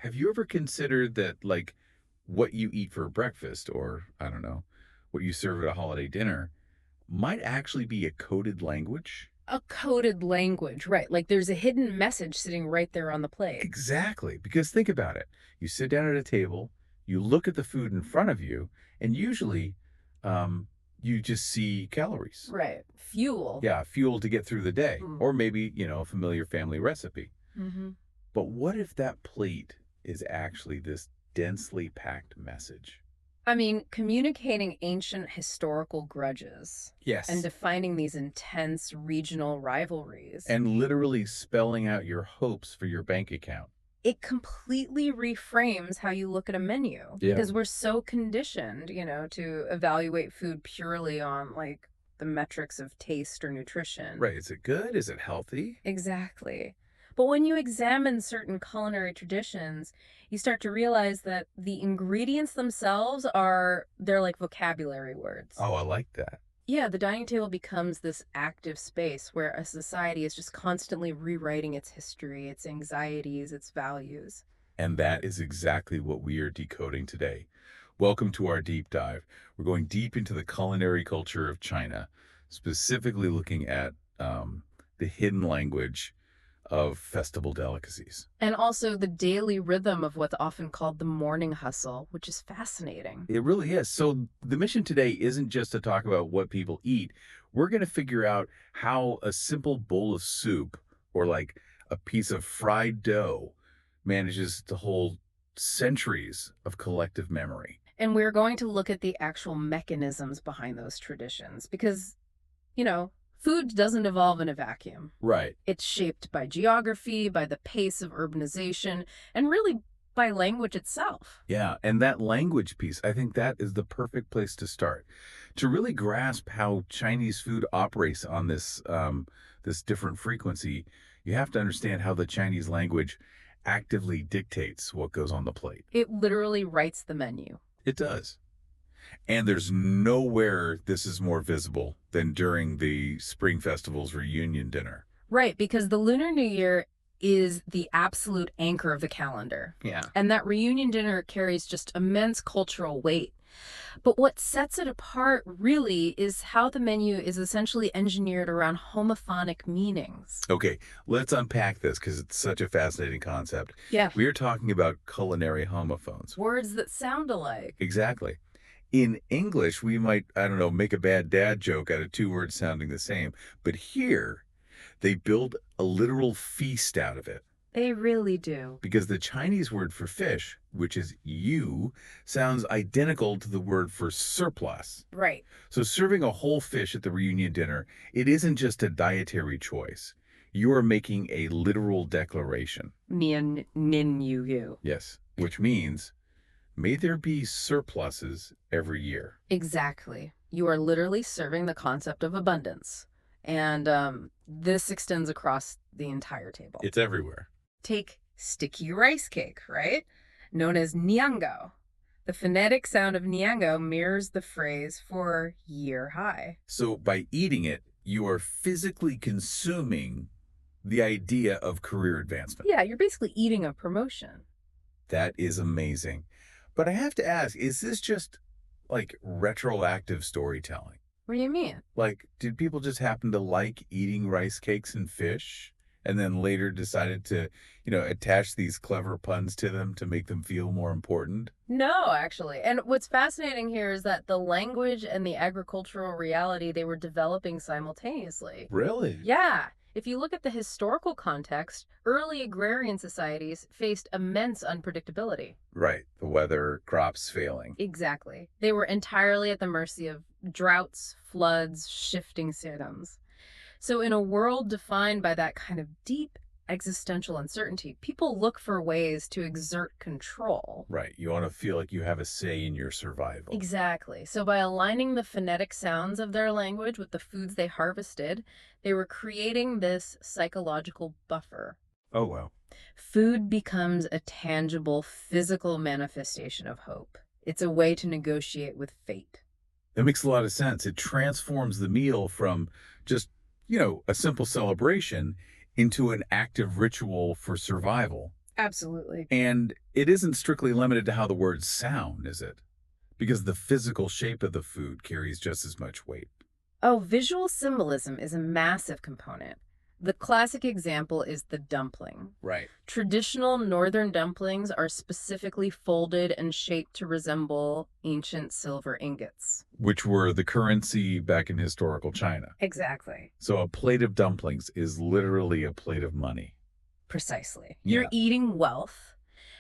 Have you ever considered that, like, what you eat for breakfast or, I don't know, what you serve at a holiday dinner might actually be a coded language? A coded language, right, like, there's a hidden message sitting right there on the plate. Exactly, because think about it. You sit down at a table, you look at the food in front of you, and usually, you just see calories. Right. Fuel. Yeah, fuel to get through the day, Mm. or maybe, a familiar family recipe. Mhm. But what if that plate is actually this densely packed message? I mean, communicating ancient historical grudges and Yes. defining these intense regional rivalries, And literally spelling out your hopes for your bank account. it completely reframes how you look at a menu Yeah. because we're so conditioned, to evaluate food purely on like the metrics of taste or nutrition. Right. Is it good? Is it healthy? Exactly. But when you examine certain culinary traditions, you start to realize that the ingredients themselves they're like vocabulary words. Oh, I like that. Yeah, the dining table becomes this active space where a society is just constantly rewriting its history, its anxieties, its values. And that is exactly what we are decoding today. Welcome to our deep dive. We're going deep into the culinary culture of China, specifically looking at the hidden language of festival delicacies. And also the daily rhythm of what's often called the morning hustle, which is fascinating. It really is. So the mission today isn't just to talk about what people eat. We're going to figure out how a simple bowl of soup or like a piece of fried dough manages to hold centuries of collective memory. And we're going to look at the actual mechanisms behind those traditions because, food doesn't evolve in a vacuum. Right. It's shaped by geography, by the pace of urbanization, and really by language itself. Yeah. And that language piece, I think that is the perfect place to start. To really grasp how Chinese food operates on this different frequency, you have to understand how the Chinese language actively dictates what goes on the plate. It literally writes the menu. It does. And there's nowhere this is more visible than during the Spring Festival's reunion dinner. Right, because the Lunar New Year is the absolute anchor of the calendar. Yeah. And that reunion dinner carries just immense cultural weight. But what sets it apart really is how the menu is essentially engineered around homophonic meanings. Okay, let's unpack this because it's such a fascinating concept. Yeah. We are talking about culinary homophones. Words that sound alike. Exactly. In English, we might, I don't know, make a bad dad joke out of two words sounding the same. But here, they build a literal feast out of it. They really do. Because the Chinese word for fish, which is yu, sounds identical to the word for surplus. Right. So serving a whole fish at the reunion dinner, it isn't just a dietary choice. You are making a literal declaration. Nian nin yu yu. Yes, which means may there be surpluses every year. Exactly. You are literally serving the concept of abundance. And this extends across the entire table. It's everywhere. Take sticky rice cake, right? Known as niango. The phonetic sound of niango mirrors the phrase for year high. So by eating it, you are physically consuming the idea of career advancement. Yeah, you're basically eating a promotion. That is amazing. But I have to ask, is this just like retroactive storytelling? What do you mean? Like, did people just happen to like eating rice cakes and fish and then later decided to, attach these clever puns to them to make them feel more important? No, actually. And what's fascinating here is that the language and the agricultural reality they were developing simultaneously. Really? Yeah. If you look at the historical context, early agrarian societies faced immense unpredictability. Right. The weather, crops failing. Exactly. They were entirely at the mercy of droughts, floods, shifting systems. So, in a world defined by that kind of deep existential uncertainty, people look for ways to exert control. Right. You want to feel like you have a say in your survival. Exactly. So, by aligning the phonetic sounds of their language with the foods they harvested, they were creating this psychological buffer. Oh, well. Food becomes a tangible, physical manifestation of hope. It's a way to negotiate with fate. That makes a lot of sense. It transforms the meal from just, a simple celebration into an active ritual for survival. Absolutely. And it isn't strictly limited to how the words sound, is it? Because the physical shape of the food carries just as much weight. Oh, visual symbolism is a massive component. The classic example is the dumpling. Right. Traditional northern dumplings are specifically folded and shaped to resemble ancient silver ingots. Which were the currency back in historical China. Exactly. So a plate of dumplings is literally a plate of money. Precisely. Yeah. You're eating wealth.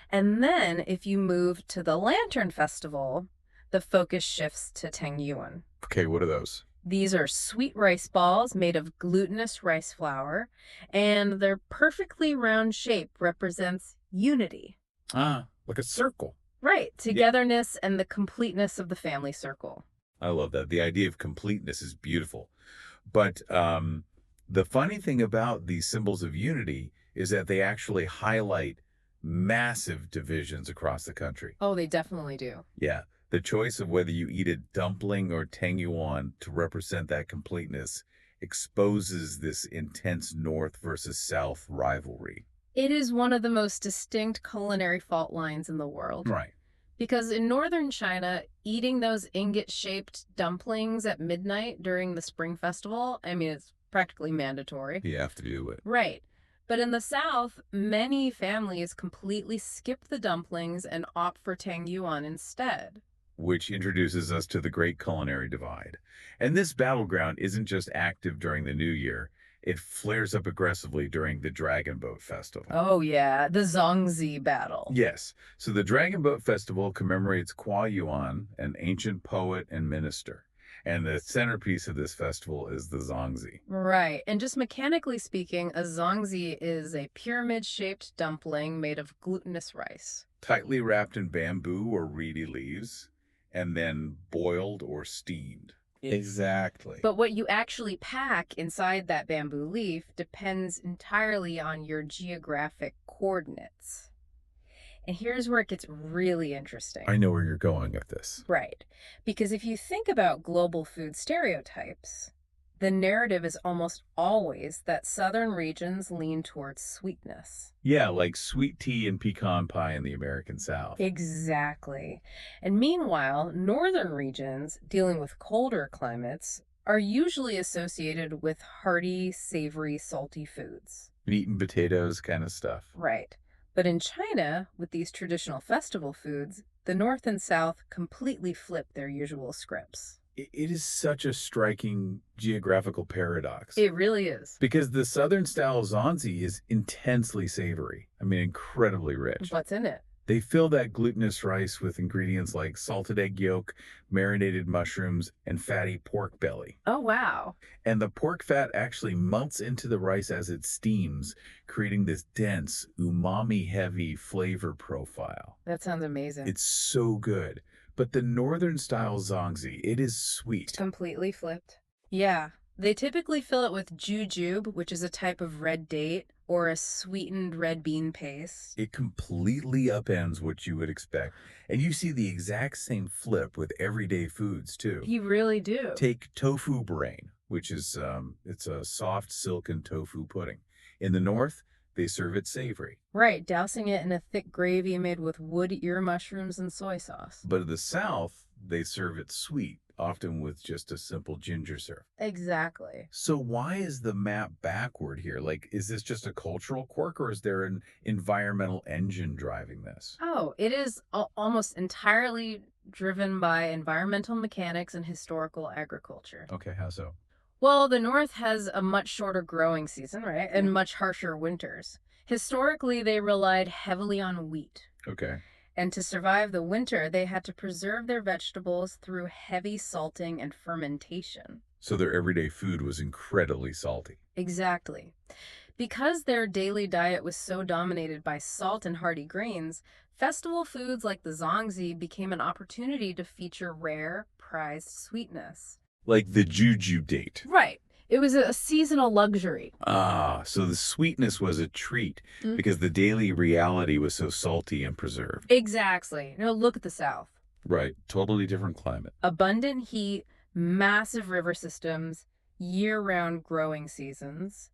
And then if you move to the Lantern Festival, the focus shifts to Tangyuan. Okay, what are those? These are sweet rice balls made of glutinous rice flour, and their perfectly round shape represents unity. Ah, like a circle. Right, togetherness and the completeness of the family circle. I love that. The idea of completeness is beautiful. But the funny thing about these symbols of unity is that they actually highlight massive divisions across the country. Oh, they definitely do. Yeah. The choice of whether you eat a dumpling or tangyuan to represent that completeness exposes this intense North versus South rivalry. It is one of the most distinct culinary fault lines in the world. Right. Because in northern China, eating those ingot-shaped dumplings at midnight during the Spring Festival, I mean, it's practically mandatory. You have to do it. Right. But in the South, many families completely skip the dumplings and opt for tangyuan instead. Which introduces us to the great culinary divide. And this battleground isn't just active during the New Year. It flares up aggressively during the Dragon Boat Festival. Oh, yeah, the Zongzi battle. Yes. So the Dragon Boat Festival commemorates Kuo Yuan, an ancient poet and minister. And the centerpiece of this festival is the Zongzi. Right. And just mechanically speaking, a Zongzi is a pyramid-shaped dumpling made of glutinous rice. Tightly wrapped in bamboo or reedy leaves, and then boiled or steamed. Exactly. But what you actually pack inside that bamboo leaf depends entirely on your geographic coordinates. And here's where it gets really interesting. I know where you're going with this. Right. Because if you think about global food stereotypes, the narrative is almost always that southern regions lean towards sweetness. Yeah, like sweet tea and pecan pie in the American South. Exactly. And meanwhile, northern regions, dealing with colder climates, are usually associated with hearty, savory, salty foods. Meat and potatoes kind of stuff. Right. But in China, with these traditional festival foods, the North and South completely flip their usual scripts. It is such a striking geographical paradox. It really is. Because the southern style zongzi is intensely savory. I mean, incredibly rich. What's in it? They fill that glutinous rice with ingredients like salted egg yolk, marinated mushrooms, and fatty pork belly. Oh, wow. And the pork fat actually melts into the rice as it steams, creating this dense, umami-heavy flavor profile. That sounds amazing. It's so good. But the northern style zongzi, it is sweet. Completely flipped. Yeah. They typically fill it with jujube, which is a type of red date, or a sweetened red bean paste. It completely upends what you would expect. And you see the exact same flip with everyday foods, too. You really do. Take tofu brain, which is, it's a soft silken tofu pudding. In the north, they serve it savory. Right, dousing it in a thick gravy made with wood ear mushrooms and soy sauce. But in the south, they serve it sweet, often with just a simple ginger syrup. Exactly. So why is the map backward here? Like, is this just a cultural quirk, or is there an environmental engine driving this? Oh, it is almost entirely driven by environmental mechanics and historical agriculture. Okay, how so? Well, the North has a much shorter growing season, right? And much harsher winters. Historically, they relied heavily on wheat. Okay. And to survive the winter, they had to preserve their vegetables through heavy salting and fermentation. So their everyday food was incredibly salty. Exactly. Because their daily diet was so dominated by salt and hearty grains, festival foods like the zongzi became an opportunity to feature rare, prized sweetness. Like the juju date. Right. It was a seasonal luxury. Ah, so the sweetness was a treat because the daily reality was so salty and preserved. Exactly. Now look at the South. Right. Totally different climate. Abundant heat, massive river systems, year-round growing seasons.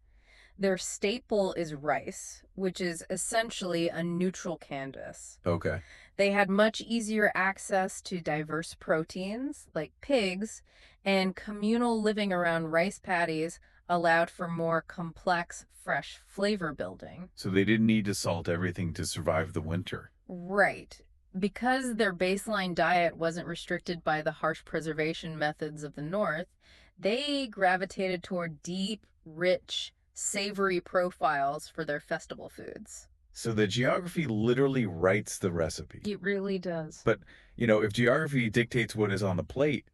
Their staple is rice, which is essentially a neutral canvas. Okay. They had much easier access to diverse proteins, like pigs, and communal living around rice paddies allowed for more complex, fresh flavor building. So they didn't need to salt everything to survive the winter. Right. Because their baseline diet wasn't restricted by the harsh preservation methods of the North, they gravitated toward deep, rich, savory profiles for their festival foods. So the geography literally writes the recipe. It really does. But, you know, if geography dictates what is on the plate,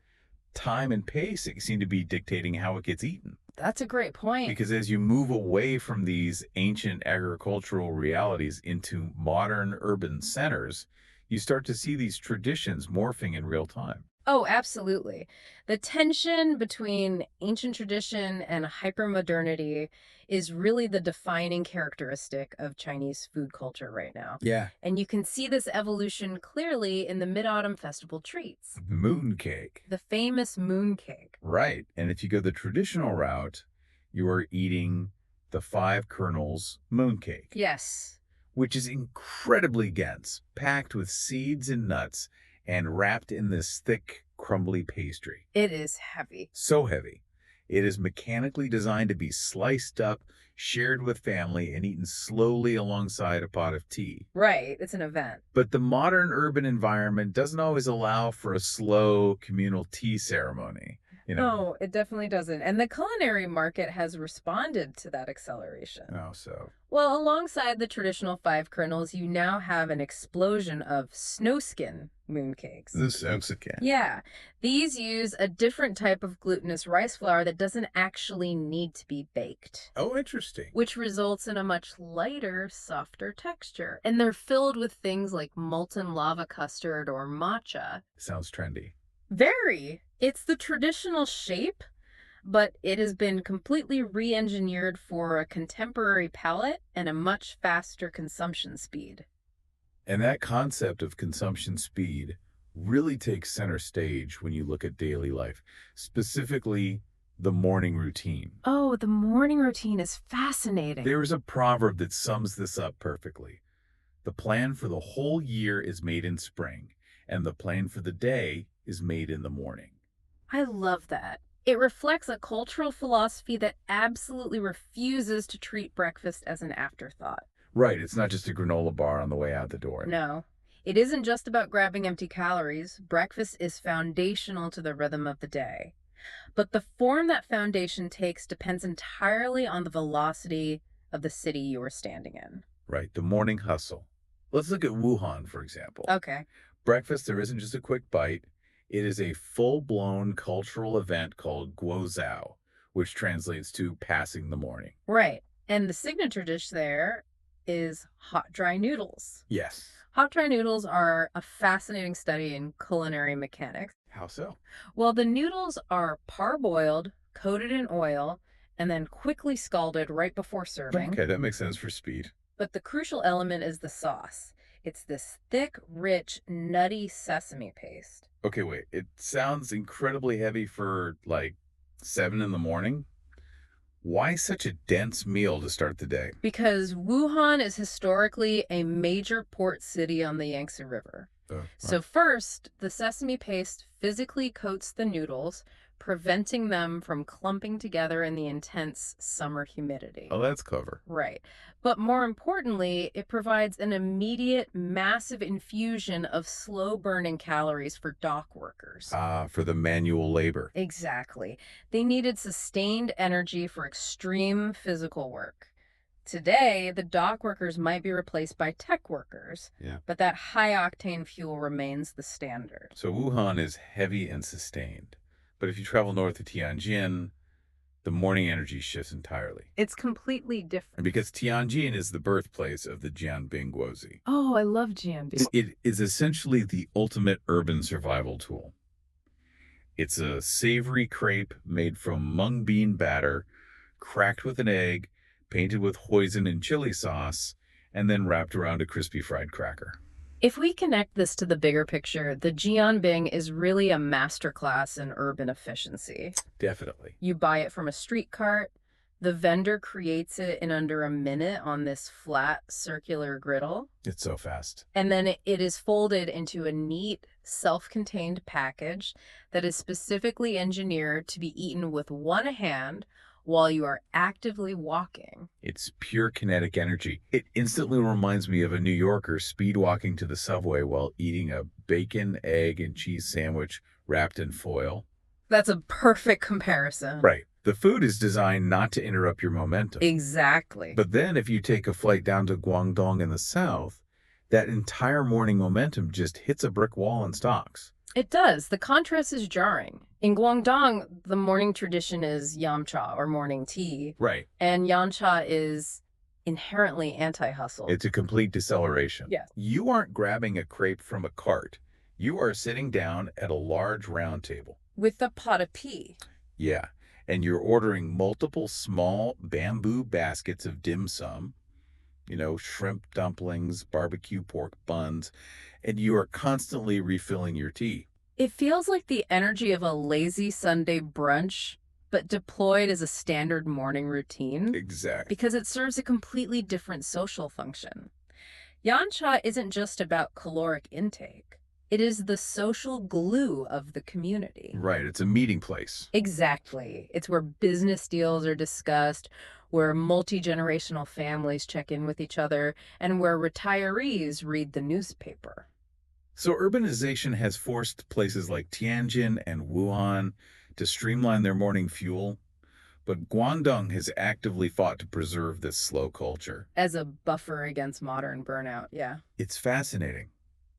time and pace seem to be dictating how it gets eaten. That's a great point. Because as you move away from these ancient agricultural realities into modern urban centers, you start to see these traditions morphing in real time. Oh, absolutely. The tension between ancient tradition and hypermodernity is really the defining characteristic of Chinese food culture right now. Yeah. And you can see this evolution clearly in the Mid-Autumn Festival treats. Mooncake. The famous mooncake. Right. And if you go the traditional route, you are eating the 5 kernels mooncake. Yes. Which is incredibly dense, packed with seeds and nuts, and wrapped in this thick, crumbly pastry. It is heavy. So heavy. It is mechanically designed to be sliced up, shared with family, and eaten slowly alongside a pot of tea. Right. It's an event. But the modern urban environment doesn't always allow for a slow communal tea ceremony. You know? No, it definitely doesn't. And the culinary market has responded to that acceleration. Oh, so. Well, alongside the traditional 5 kernels, you now have an explosion of snowskin mooncakes. The Soxican. Yeah, these use a different type of glutinous rice flour that doesn't actually need to be baked, Oh, interesting. which results in a much lighter, softer texture. And they're filled with things like molten lava custard or matcha. Sounds trendy. Very. It's the traditional shape, but it has been completely re-engineered for a contemporary palate and a much faster consumption speed. And that concept of consumption speed really takes center stage when you look at daily life, specifically the morning routine. Oh, the morning routine is fascinating. There is a proverb that sums this up perfectly. The plan for the whole year is made in spring, and the plan for the day is made in the morning. I love that. It reflects a cultural philosophy that absolutely refuses to treat breakfast as an afterthought. Right, it's not just a granola bar on the way out the door. No, it isn't just about grabbing empty calories. Breakfast is foundational to the rhythm of the day. But the form that foundation takes depends entirely on the velocity of the city you are standing in. Right, the morning hustle. Let's look at Wuhan, for example. Okay. Breakfast, there isn't just a quick bite. It is a full-blown cultural event called Guozhou, which translates to passing the morning. Right. And the signature dish there is hot dry noodles. Yes. Hot dry noodles are a fascinating study in culinary mechanics. How so? Well, the noodles are parboiled, coated in oil, and then quickly scalded right before serving. Okay, that makes sense for speed. But the crucial element is the sauce. It's this thick, rich, nutty sesame paste. Okay, wait. It sounds incredibly heavy for like 7 in the morning. Why such a dense meal to start the day? Because Wuhan is historically a major port city on the Yangtze River. So first, the sesame paste physically coats the noodles, preventing them from clumping together in the intense summer humidity. Oh, that's clever. Right. But more importantly, it provides an immediate, massive infusion of slow-burning calories for dock workers. For the manual labor. Exactly. They needed sustained energy for extreme physical work. Today, the dock workers might be replaced by tech workers, but that high-octane fuel remains the standard. So Wuhan is heavy and sustained. But if you travel north to Tianjin, the morning energy shifts entirely. It's completely different. Because Tianjin is the birthplace of the Jianbing Guozi. Oh, I love Jianbing. It is essentially the ultimate urban survival tool. It's a savory crepe made from mung bean batter, cracked with an egg, painted with hoisin and chili sauce, and then wrapped around a crispy fried cracker. If we connect this to the bigger picture, the Jianbing is really a masterclass in urban efficiency. Definitely. You buy it from a street cart, The vendor creates it in under a minute on this flat circular griddle, It's so fast. and then it is folded into a neat, self-contained package that is specifically engineered to be eaten with one hand while you are actively walking. It's pure kinetic energy. It instantly reminds me of a New Yorker speed walking to the subway while eating a bacon, egg, and cheese sandwich wrapped in foil. That's a perfect comparison. Right. The food is designed not to interrupt your momentum. Exactly. But then if you take a flight down to Guangdong in the south, that entire morning momentum just hits a brick wall and stops. It does. The contrast is jarring. In Guangdong, the morning tradition is yamcha, or morning tea, Right. and yancha is inherently anti-hustle. It's a complete deceleration. Yes. You aren't grabbing a crepe from a cart. You are sitting down at a large round table. With a pot of pea. Yeah. And you're ordering multiple small bamboo baskets of dim sum, shrimp dumplings, barbecue pork buns, and you are constantly refilling your tea. It feels like the energy of a lazy Sunday brunch, but deployed as a standard morning routine, Exactly. because it serves a completely different social function. Yancha isn't just about caloric intake. It is the social glue of the community. Right. It's a meeting place. Exactly. It's where business deals are discussed, where multi-generational families check in with each other, and where retirees read the newspaper. So urbanization has forced places like Tianjin and Wuhan to streamline their morning fuel, but Guangdong has actively fought to preserve this slow culture. As a buffer against modern burnout, yeah. It's fascinating.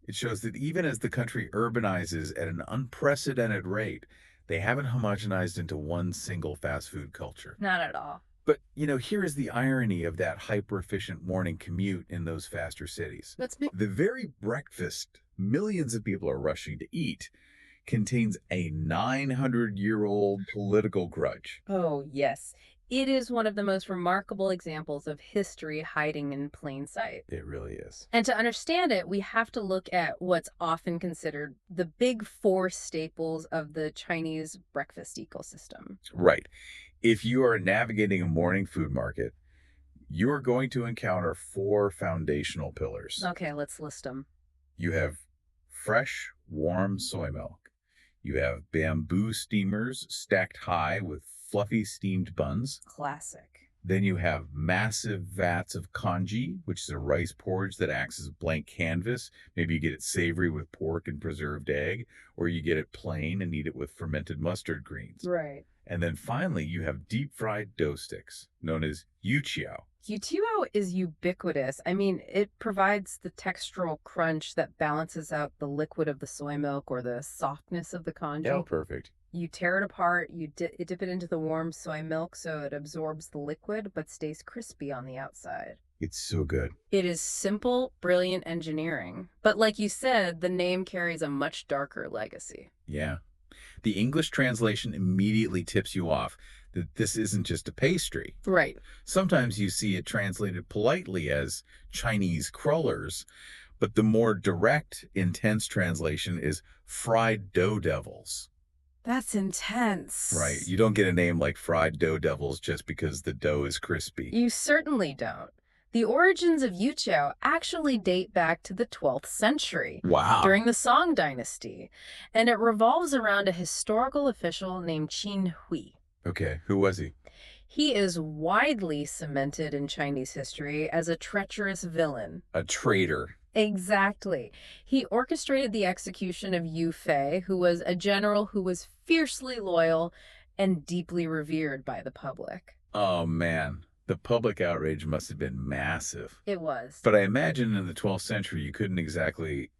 It shows that even as the country urbanizes at an unprecedented rate, they haven't homogenized into one single fast food culture. Not at all. But, here is the irony of that hyper-efficient morning commute in those faster cities. Let's make The very breakfast millions of people are rushing to eat contains a 900-year-old political grudge. Oh, yes. It is one of the most remarkable examples of history hiding in plain sight. It really is. And to understand it, we have to look at what's often considered the big four staples of the Chinese breakfast ecosystem. Right. If you are navigating a morning food market, you are going to encounter four foundational pillars. Okay, let's list them. You have fresh, warm soy milk. You have bamboo steamers stacked high with fluffy steamed buns. Classic. Then you have massive vats of congee, which is a rice porridge that acts as a blank canvas. Maybe you get it savory with pork and preserved egg, or you get it plain and eat it with fermented mustard greens. Right. And then finally, you have deep-fried dough sticks, known as yuqiao. Yutuo is ubiquitous. I mean, it provides the textural crunch that balances out the liquid of the soy milk or the softness of the congee. Oh, perfect. You tear it apart, you dip it into the warm soy milk so it absorbs the liquid but stays crispy on the outside. It's so good. It is simple, brilliant engineering. But like you said, the name carries a much darker legacy. Yeah. The English translation immediately tips you off that this isn't just a pastry. Right. Sometimes you see it translated politely as Chinese crullers, but the more direct, intense translation is fried dough devils. That's intense. Right. You don't get a name like fried dough devils just because the dough is crispy. You certainly don't. The origins of Yuqiao actually date back to the 12th century, Wow. during the Song Dynasty, and it revolves around a historical official named Qin Hui. Okay. Who was he? He is widely cemented in Chinese history as a treacherous villain. A traitor. Exactly. He orchestrated the execution of Yu Fei, who was a general who was fiercely loyal and deeply revered by the public. Oh, man. The public outrage must have been massive. It was. But I imagine in the 12th century, you couldn't exactly,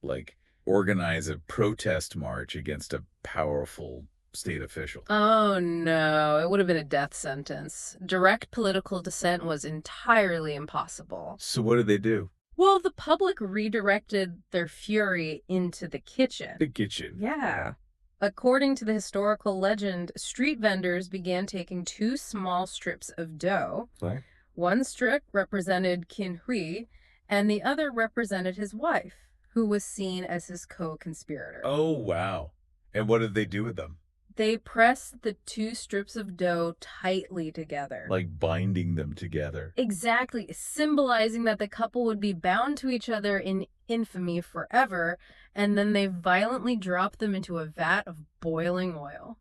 organize a protest march against a powerful state official. Oh no, it would have been a death sentence. Direct political dissent was entirely impossible. So what did they do? Well, the public redirected their fury into the kitchen. The kitchen. Yeah. According to the historical legend, street vendors began taking two small strips of dough. Right. One strip represented Qin Hui, and the other represented his wife, who was seen as his co-conspirator. Oh, wow. And what did they do with them? They press the two strips of dough tightly together. Like binding them together. Exactly, symbolizing that the couple would be bound to each other in infamy forever, and then they violently drop them into a vat of boiling oil.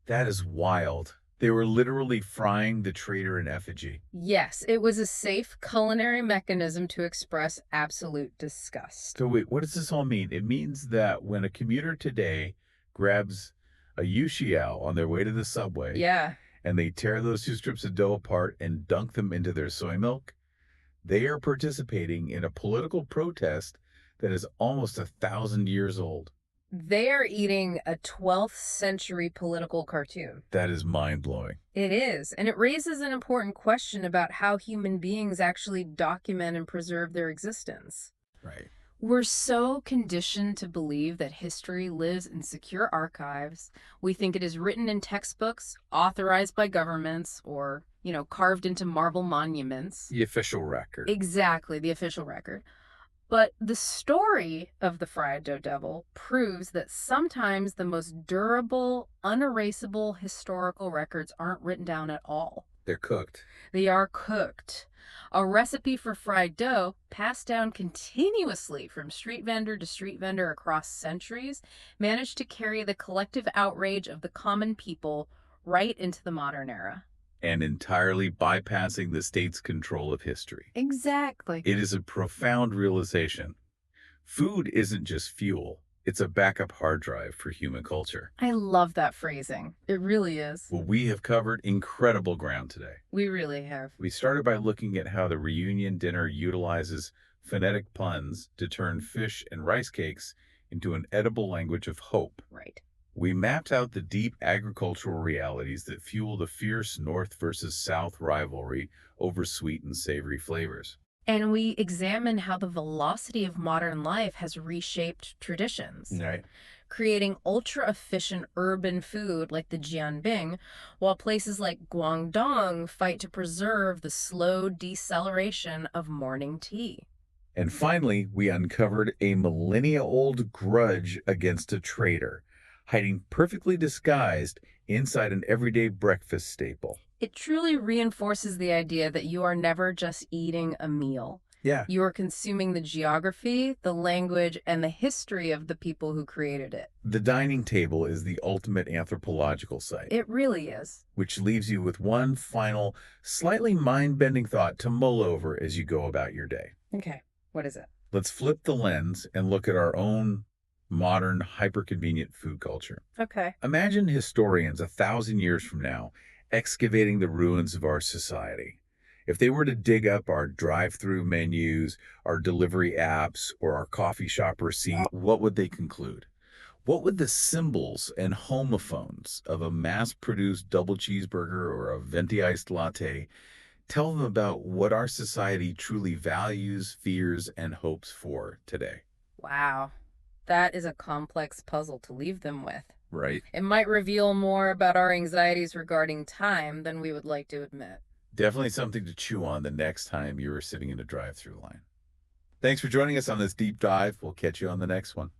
That is wild. They were literally frying the traitor in effigy. Yes, it was a safe culinary mechanism to express absolute disgust. So wait, what does this all mean? It means that when a commuter today grabs a Yuxiao on their way to the subway Yeah, and they tear those two strips of dough apart and dunk them into their soy milk, they are participating in a political protest that is almost 1,000 years old. they are eating a 12th century political cartoon. That is mind-blowing. It is, and it raises an important question about how human beings actually document and preserve their existence. Right. We're so conditioned to believe that history lives in secure archives. We think it is written in textbooks, authorized by governments, or, carved into marble monuments. The official record. Exactly, the official record. But the story of the fried dough devil proves that sometimes the most durable, unerasable historical records aren't written down at all. They're cooked. They are cooked. A recipe for fried dough, passed down continuously from street vendor to street vendor across centuries, managed to carry the collective outrage of the common people right into the modern era. And entirely bypassing the state's control of history. Exactly. It is a profound realization. Food isn't just fuel. It's a backup hard drive for human culture. I love that phrasing. It really is. Well, we have covered incredible ground today. We really have. We started by looking at how the reunion dinner utilizes phonetic puns to turn fish and rice cakes into an edible language of hope. Right. We mapped out the deep agricultural realities that fuel the fierce North versus South rivalry over sweet and savory flavors. And we examine how the velocity of modern life has reshaped traditions, Right. creating ultra-efficient urban food like the Jianbing, while places like Guangdong fight to preserve the slow deceleration of morning tea. And finally, we uncovered a millennia-old grudge against a traitor, hiding perfectly disguised inside an everyday breakfast staple. It truly reinforces the idea that you are never just eating a meal. Yeah. You are consuming the geography, the language, and the history of the people who created it. The dining table is the ultimate anthropological site, It really is. which leaves you with one final, slightly mind-bending thought to mull over as you go about your day. Okay, what is it? Let's flip the lens and look at our own modern, hyper-convenient food culture. Okay. Imagine historians 1,000 years from now excavating the ruins of our society. If they were to dig up our drive-through menus, our delivery apps, or our coffee shop receipts, what would they conclude? What would the symbols and homophones of a mass-produced double cheeseburger or a venti iced latte tell them about what our society truly values, fears, and hopes for today? Wow. That is a complex puzzle to leave them with. Right. It might reveal more about our anxieties regarding time than we would like to admit. Definitely something to chew on the next time you are sitting in a drive-through line. Thanks for joining us on this deep dive. We'll catch you on the next one.